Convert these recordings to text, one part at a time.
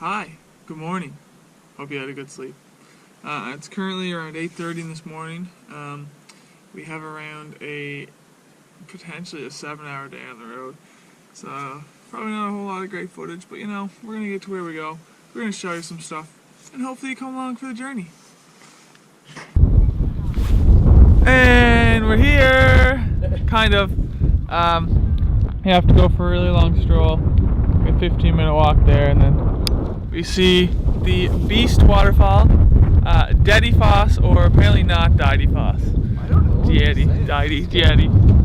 Hi, good morning. Hope you had a good sleep. It's currently around 8:30 this morning. We have around potentially a 7-hour day on the road. So probably not a whole lot of great footage, but you know, we're gonna get to where we go. We're gonna show you some stuff, and hopefully you come along for the journey. And we're here, kind of. You have to go for a really long stroll. A 15-minute walk there, and then we see the Beast Waterfall, Dettifoss, or apparently not Dettifoss. I don't know. Detti.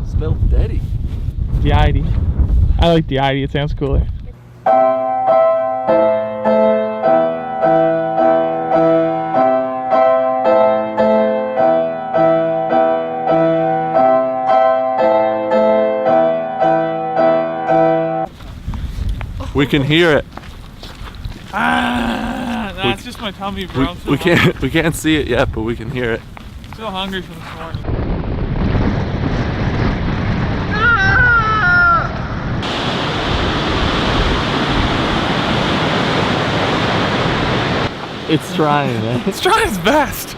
Spelled Detti. Detti. I like Detti, it sounds cooler. We can hear it. That's just my tummy, bro. We can't see it yet, but we can hear it. I'm still hungry from this morning. It's trying, man. It's trying its best.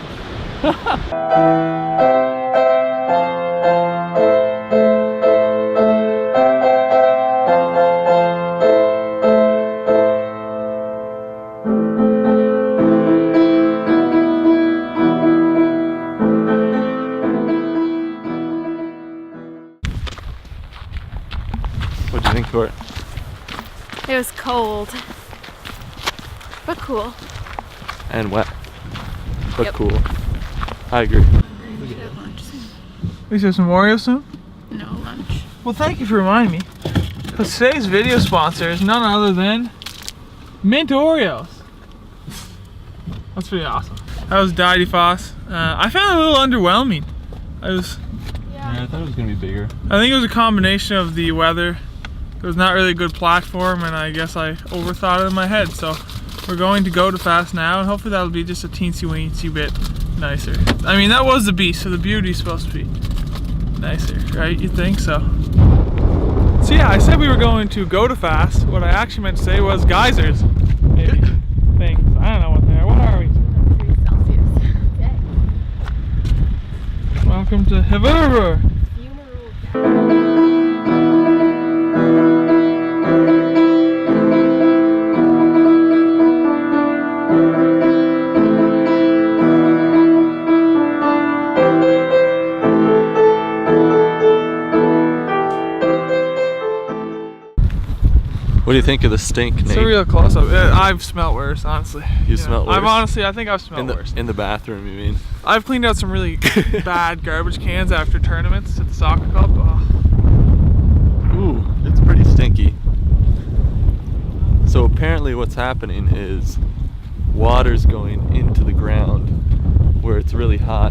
What do you think, Court? It was cold, but cool. And wet, but Yep. cool. I agree. We should have lunch soon. We should have some Oreos soon? No lunch. Well, thank you for reminding me. Because today's video sponsor is none other than Mint Oreos. That's pretty awesome. That was Dettifoss. I found it a little underwhelming. Yeah, I thought it was gonna be bigger. I think it was a combination of the weather. There was not really a good platform, and I guess I overthought it in my head. So we're going to Dettifoss now, and hopefully that'll be just a teensy-weensy bit nicer. I mean, that was the Beast, so the Beauty's supposed to be nicer, right? You think so? So yeah, I said we were going to Dettifoss. What I actually meant to say was Geysers. Maybe. Things. I don't know what they are. What are we? 3 Celsius. Okay. Welcome to Hever. What do you think of the stink, Nate? It's a real close-up. I've smelled worse, honestly. You smelled worse? I think I've smelled worse. In the bathroom, you mean? I've cleaned out some really bad garbage cans after tournaments at the soccer club. Oh. Ooh, it's pretty stinky. So apparently what's happening is water's going into the ground where it's really hot,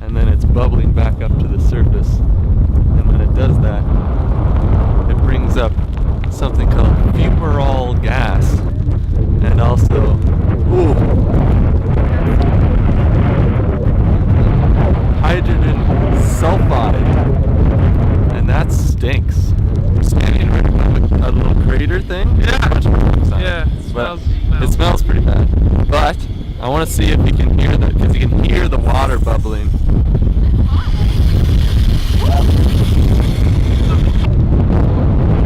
and then it's bubbling back up to the surface. And when it does that, it brings up something called fumarole gas, and also hydrogen sulfide, and that stinks. Standing right above a little crater thing. Yeah, it smells pretty bad. But I want to see if you can hear that, because you can hear the water bubbling.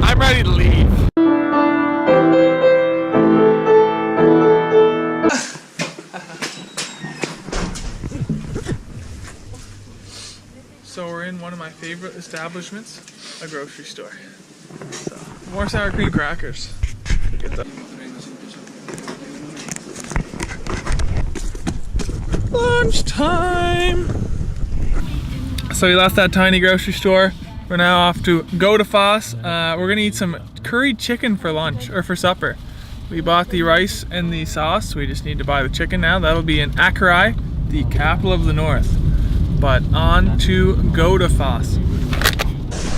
I'm ready to leave. So we're in one of my favorite establishments, a grocery store. So, more sour cream crackers. Get that. Lunchtime! So we left that tiny grocery store. We're now off to Dettifoss. We're gonna eat some curried chicken for lunch, or for supper. We bought the rice and the sauce. We just need to buy the chicken now. That'll be in Accra, the capital of the north. But on to Dettifoss.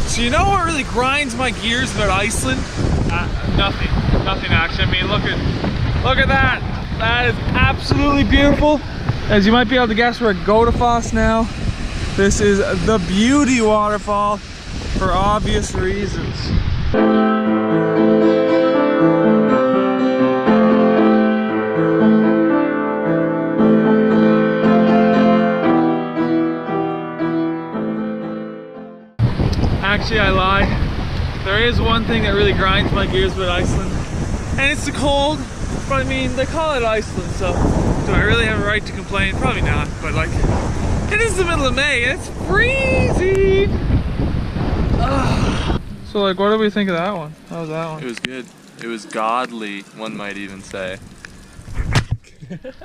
So you know what really grinds my gears about Iceland? Nothing actually. I mean, look at that. That is absolutely beautiful. As you might be able to guess, we're at Dettifoss now. This is the Beauty Waterfall for obvious reasons. Actually, I lied. There is one thing that really grinds my gears with Iceland, and it's the cold. But I mean, they call it Iceland, so do I really have a right to complain? Probably not, but like, it is the middle of May and it's freezing. Ugh. So like, what do we think of that one? How was that one? It was good. It was godly, one might even say.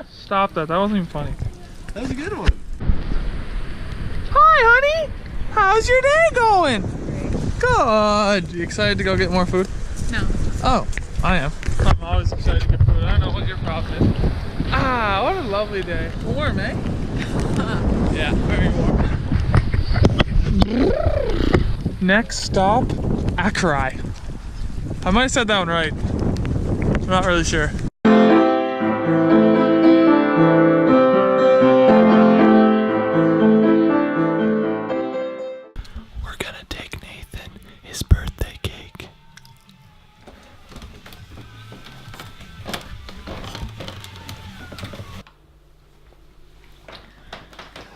Stop that, that wasn't even funny. That was a good one. Hi, honey. How's your day going? Good. You excited to go get more food? No. Oh, I am. I'm always excited to get food. I don't know what your problem is. Ah, what a lovely day. Warm, eh? Yeah, very warm. Next stop, Akrai. I might have said that one right. I'm not really sure. We're gonna take Nathan his birthday cake.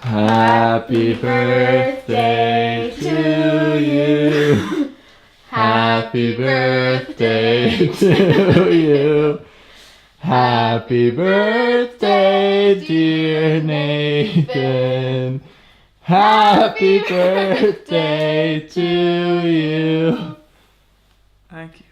Happy birthday to you. Happy birthday to you. Happy birthday, dear Nathan. Happy birthday to you. Thank you.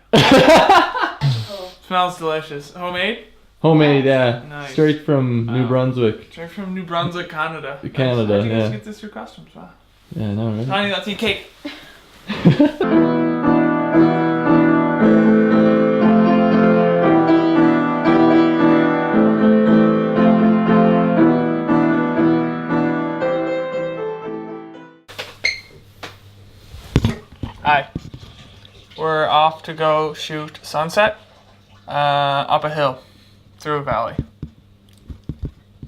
Smells delicious. Homemade? Homemade, yeah. Nice. Straight from New Brunswick. Straight from New Brunswick, Canada. Canada, How'd you guys yeah. get this through customs? Wow. Yeah, I know, right? Honey, that's your cake. Hi. We're off to go shoot sunset up a hill through a valley.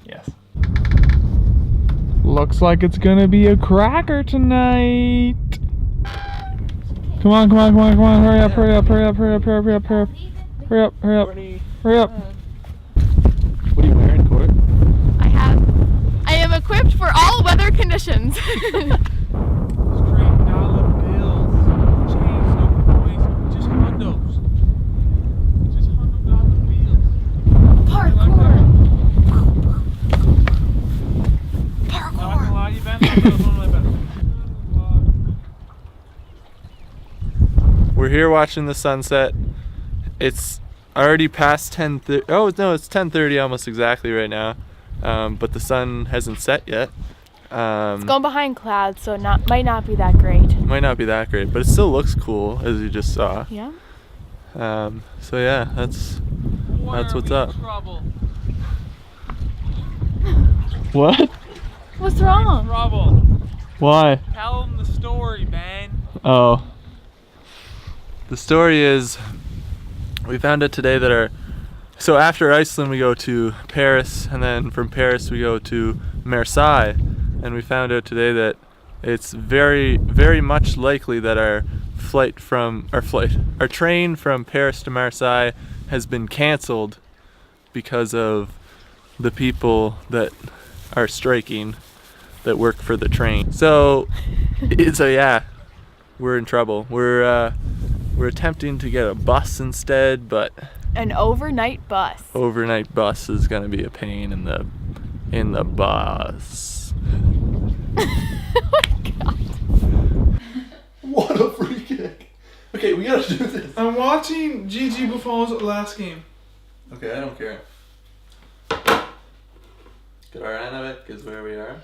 Yes. Looks like it's gonna be a cracker tonight. Come on, come on, come on, come on. Hurry up, hurry up, hurry up, hurry up, hurry up, hurry up, hurry up. Hurry up, hurry up. Hurry up. What are you wearing, Court? I am equipped for all weather conditions. We're here watching the sunset. It's already past 10:30. Oh no, it's 10:30 almost exactly right now. But the sun hasn't set yet. It's going behind clouds, so might not be that great. Might not be that great, but it still looks cool, as you just saw. Yeah. So yeah, that's what's up. What? What's wrong? Trouble. Why? Tell them the story, man. Oh. The story is, we found out today that so after Iceland we go to Paris, and then from Paris we go to Marseille, and we found out today that it's very, very much likely that our train from Paris to Marseille has been canceled because of the people that are striking that work for the train. So yeah, we're in trouble. We're attempting to get a bus instead, but An overnight bus. overnight bus is gonna be a pain in the bus. Oh my god. What a free kick! Okay, we gotta do this. I'm watching Gigi Buffon's last game. Okay, I don't care. Granovic is where we are.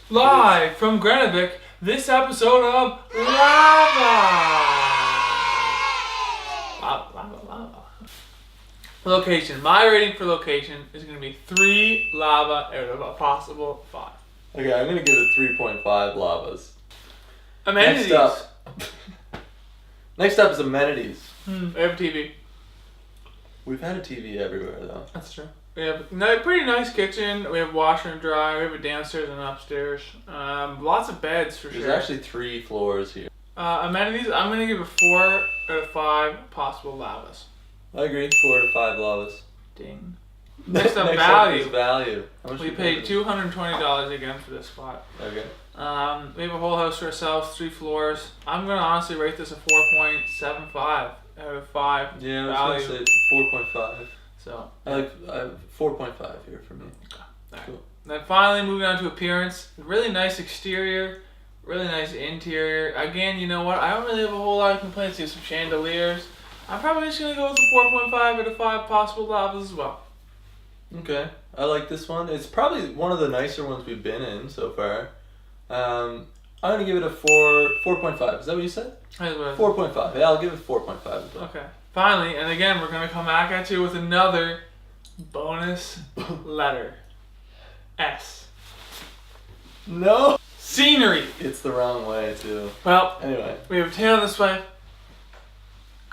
Live from Grenovic, this episode of Lava. Location. My rating for location is going to be 3 lava out of a possible 5. Okay, I'm gonna give it 3.5 lavas. Amenities. Next up is amenities. We have a TV. We've had a TV everywhere though. That's true. We have a pretty nice kitchen. We have washer and dryer. We have a downstairs and an upstairs. Lots of beds for There's sure. actually 3 floors here. Amenities. I'm going to give it 4 out of 5 possible lavas. I agree. 4 to 5 lavas. Ding. Next up, Next value. Up is value. How much We you paid pay for $220 again for this spot. this? Okay. We have a whole house to ourselves, 3 floors. I'm gonna honestly rate this a 4.75 out of 5. Yeah, I value. was gonna say 4.5. So I like 4.5 here for me. Alright. Cool. Then finally moving on to appearance. Really nice exterior, really nice interior. Again, you know what? I don't really have a whole lot of complaints. You have some chandeliers. I'm probably just gonna go with a 4.5 out of 5 possible lavas as well. Okay, I like this one. It's probably one of the nicer ones we've been in so far. I'm gonna give it a 4.5. Is that what you said? 4.5. Yeah, I'll give it 4.5 as well. Okay. Finally, and again, we're gonna come back at you with another bonus letter. S. No! Scenery. It's the wrong way too. Well, Anyway. we have a town this way.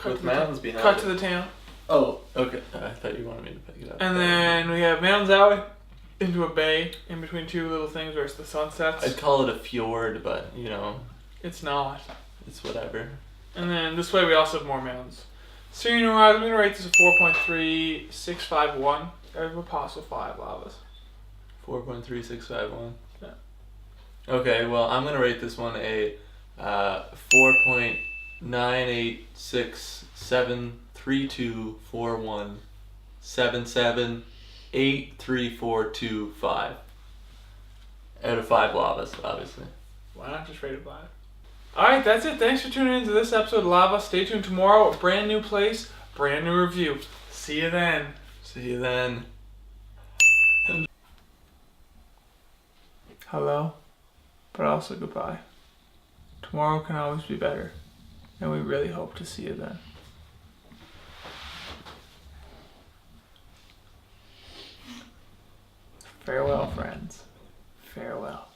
With mountains behind Cut it. to the town. Oh, okay. I thought you wanted me to pick it up. And then we have mountains that way into a bay in between 2 little things where it's the sun sets. I'd call it a fjord, but you know, It's not. it's whatever. And then this way we also have more mountains. Scenery wise, I'm going to rate this a 4.3651 out of a possible 5 lavas. 4.3651. Yeah. Okay, well, I'm gonna rate this one a 4.986732417783425 out of 5 lavas, obviously. Why not just rate it 5? Alright, that's it. Thanks for tuning into this episode of Lava. Stay tuned tomorrow. A brand new place, brand new review. See you then. See you then. Hello, but also goodbye. Tomorrow can always be better, and we really hope to see you then. Farewell, friends. Farewell.